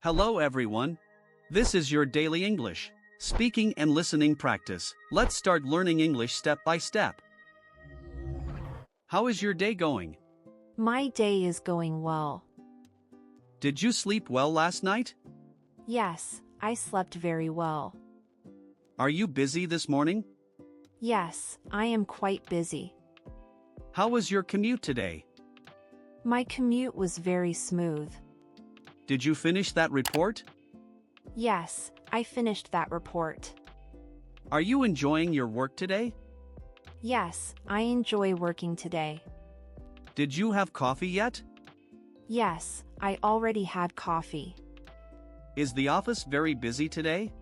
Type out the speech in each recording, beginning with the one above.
Hello everyone. This is your daily English speaking and listening practice. Let's start learning English step by step. How is your day going? My day is going well. Did you sleep well last night? Yes, I slept very well. Are you busy this morning? Yes, I am quite busy. How was your commute today? My commute was very smooth. Did you finish that report? Yes, I finished that report. Are you enjoying your work today? Yes, I enjoy working today. Did you have coffee yet? Yes, I already had coffee. Is the office very busy today?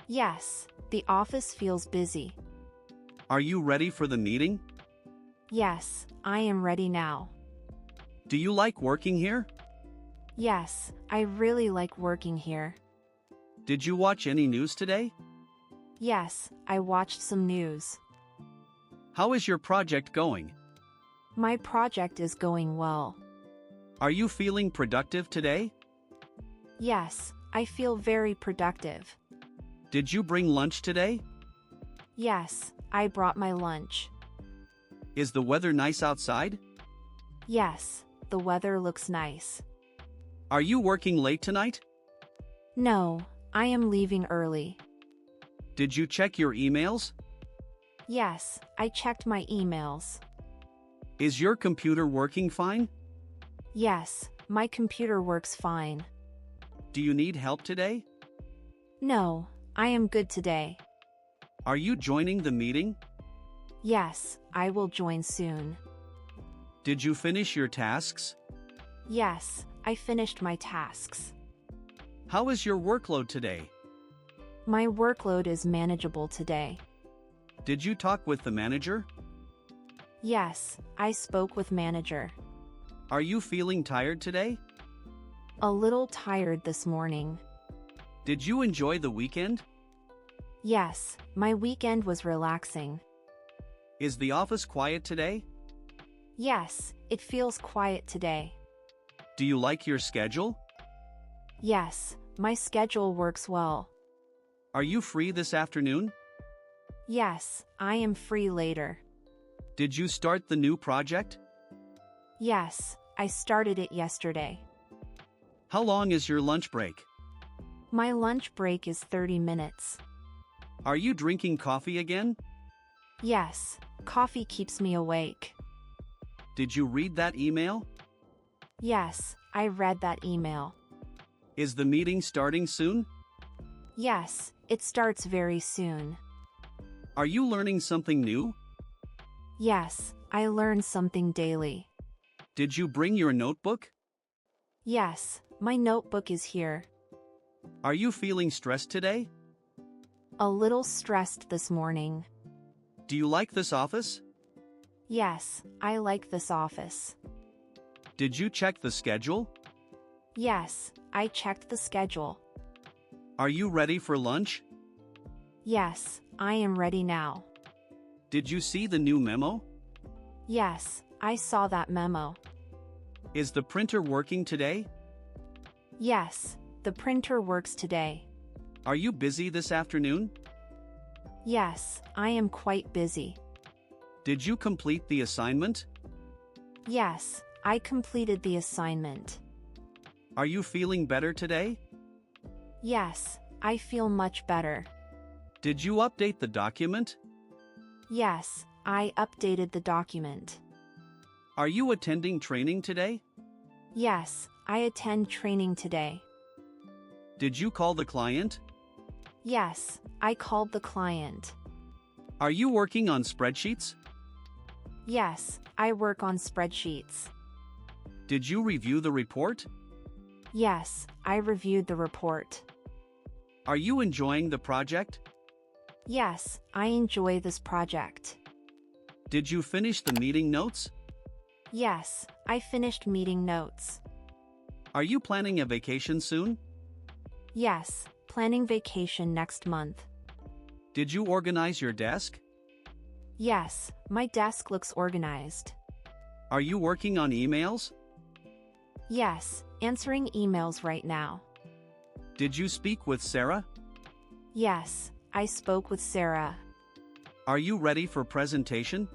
Yes, the office feels busy. Are you ready for the meeting? Yes, I am ready now. Do you like working here? Yes, I really like working here. Did you watch any news today? Yes, I watched some news. How is your project going? My project is going well. Are you feeling productive today? Yes, I feel very productive. Did you bring lunch today? Yes, I brought my lunch. Is the weather nice outside? Yes, the weather looks nice. Are you working late tonight? No, I am leaving early. Did you check your emails? Yes, I checked my emails. Is your computer working fine? Yes, my computer works fine. Do you need help today? No, I am good today. Are you joining the meeting? Yes, I will join soon. Did you finish your tasks? Yes, I finished my tasks. How is your workload today? My workload is manageable today. Did you talk with the manager? Yes, I spoke with manager. Are you feeling tired today? A little tired this morning. Did you enjoy the weekend? Yes, my weekend was relaxing. Is the office quiet today? Yes, it feels quiet today. Do you like your schedule? Yes, my schedule works well. Are you free this afternoon? Yes, I am free later. Did you start the new project? Yes, I started it yesterday. How long is your lunch break? My lunch break is 30 minutes. Are you drinking coffee again? Yes, coffee keeps me awake. Did you read that email? Yes, I read that email. Is the meeting starting soon? Yes, it starts very soon. Are you learning something new? Yes, I learn something daily. Did you bring your notebook? Yes, my notebook is here. Are you feeling stressed today? A little stressed this morning. Do you like this office? Yes, I like this office. Did you check the schedule? Yes, I checked the schedule. Are you ready for lunch? Yes, I am ready now. Did you see the new memo? Yes, I saw that memo. Is the printer working today? Yes, the printer works today. Are you busy this afternoon? Yes, I am quite busy. Did you complete the assignment? Yes, I completed the assignment. Are you feeling better today? Yes, I feel much better. Did you update the document? Yes, I updated the document. Are you attending training today? Yes, I attend training today. Did you call the client? Yes, I called the client. Are you working on spreadsheets? Yes, I work on spreadsheets. Did you review the report? Yes, I reviewed the report. Are you enjoying the project? Yes, I enjoy this project. Did you finish the meeting notes? Yes, I finished meeting notes. Are you planning a vacation soon? Yes, planning vacation next month. Did you organize your desk? Yes, my desk looks organized. Are you working on emails? Yes, answering emails right now. Did you speak with Sarah? Yes, I spoke with Sarah. Are you ready for presentation?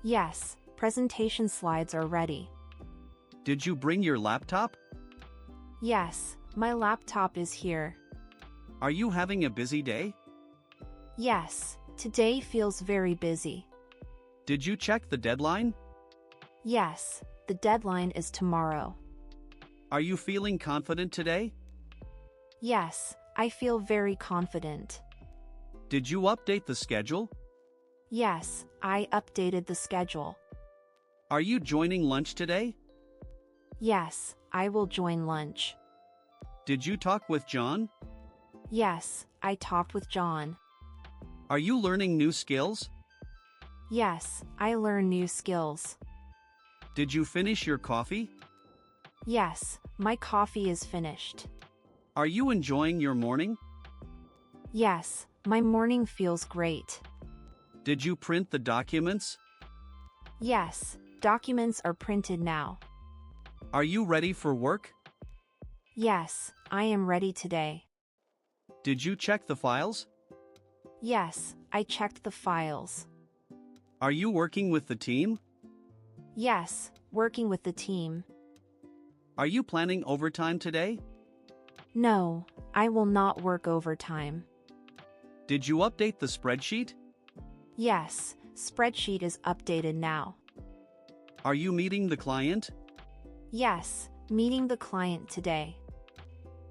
Yes, presentation slides are ready. Did you bring your laptop? Yes, my laptop is here. Are you having a busy day? Yes, today feels very busy. Did you check the deadline? Yes, the deadline is tomorrow. Are you feeling confident today? Yes, I feel very confident. Did you update the schedule? Yes, I updated the schedule. Are you joining lunch today? Yes, I will join lunch. Did you talk with John? Yes, I talked with John. Are you learning new skills? Yes, I learn new skills. Did you finish your coffee? Yes, my coffee is finished. Are you enjoying your morning? Yes, my morning feels great. Did you print the documents? Yes, documents are printed now. Are you ready for work? Yes, I am ready today. Did you check the files? Yes, I checked the files. Are you working with the team? Yes, working with the team. Are you planning overtime today? No, I will not work overtime. Did you update the spreadsheet? Yes, spreadsheet is updated now. Are you meeting the client? Yes, meeting the client today.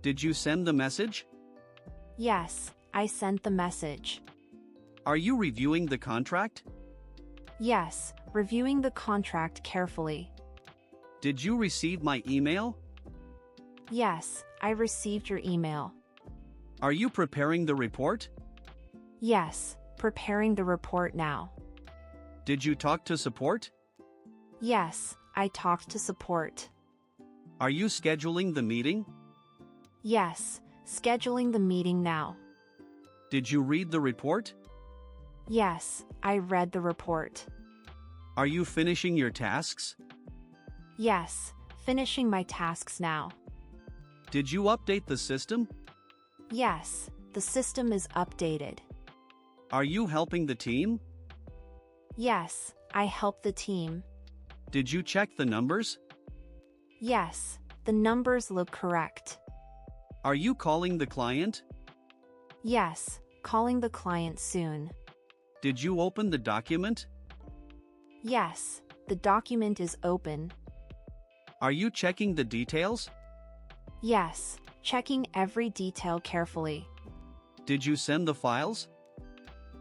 Did you send the message? Yes, I sent the message. Are you reviewing the contract? Yes, reviewing the contract carefully. Did you receive my email? Yes, I received your email. Are you preparing the report? Yes, preparing the report now. Did you talk to support? Yes, I talked to support. Are you scheduling the meeting? Yes, scheduling the meeting now. Did you read the report? Yes, I read the report. Are you finishing your tasks? Yes, finishing my tasks now. Did you update the system? Yes, the system is updated. Are you helping the team? Yes, I help the team. Did you check the numbers? Yes, the numbers look correct. Are you calling the client? Yes, calling the client soon. Did you open the document? Yes, the document is open. Are you checking the details? Yes, checking every detail carefully. Did you send the files?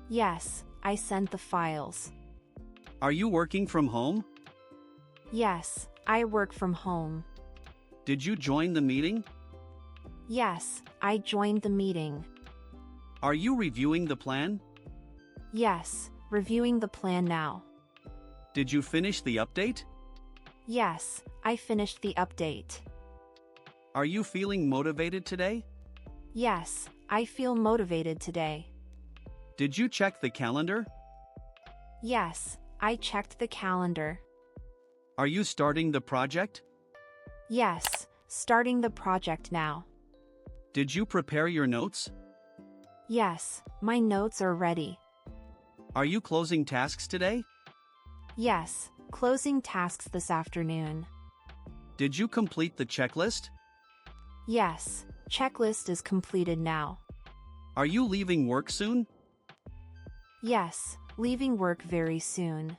Yes, I sent the files. Are you working from home? Yes, I work from home. Did you join the meeting? Yes, I joined the meeting. Are you reviewing the plan? Yes, reviewing the plan now. Did you finish the update? Yes, I finished the update. Are you feeling motivated today? Yes, I feel motivated today. Did you check the calendar? Yes, I checked the calendar. Are you starting the project? Yes, starting the project now. Did you prepare your notes? Yes, my notes are ready. Are you closing tasks today? Yes, closing tasks this afternoon. Did you complete the checklist? Yes, checklist is completed now. Are you leaving work soon? Yes, leaving work very soon.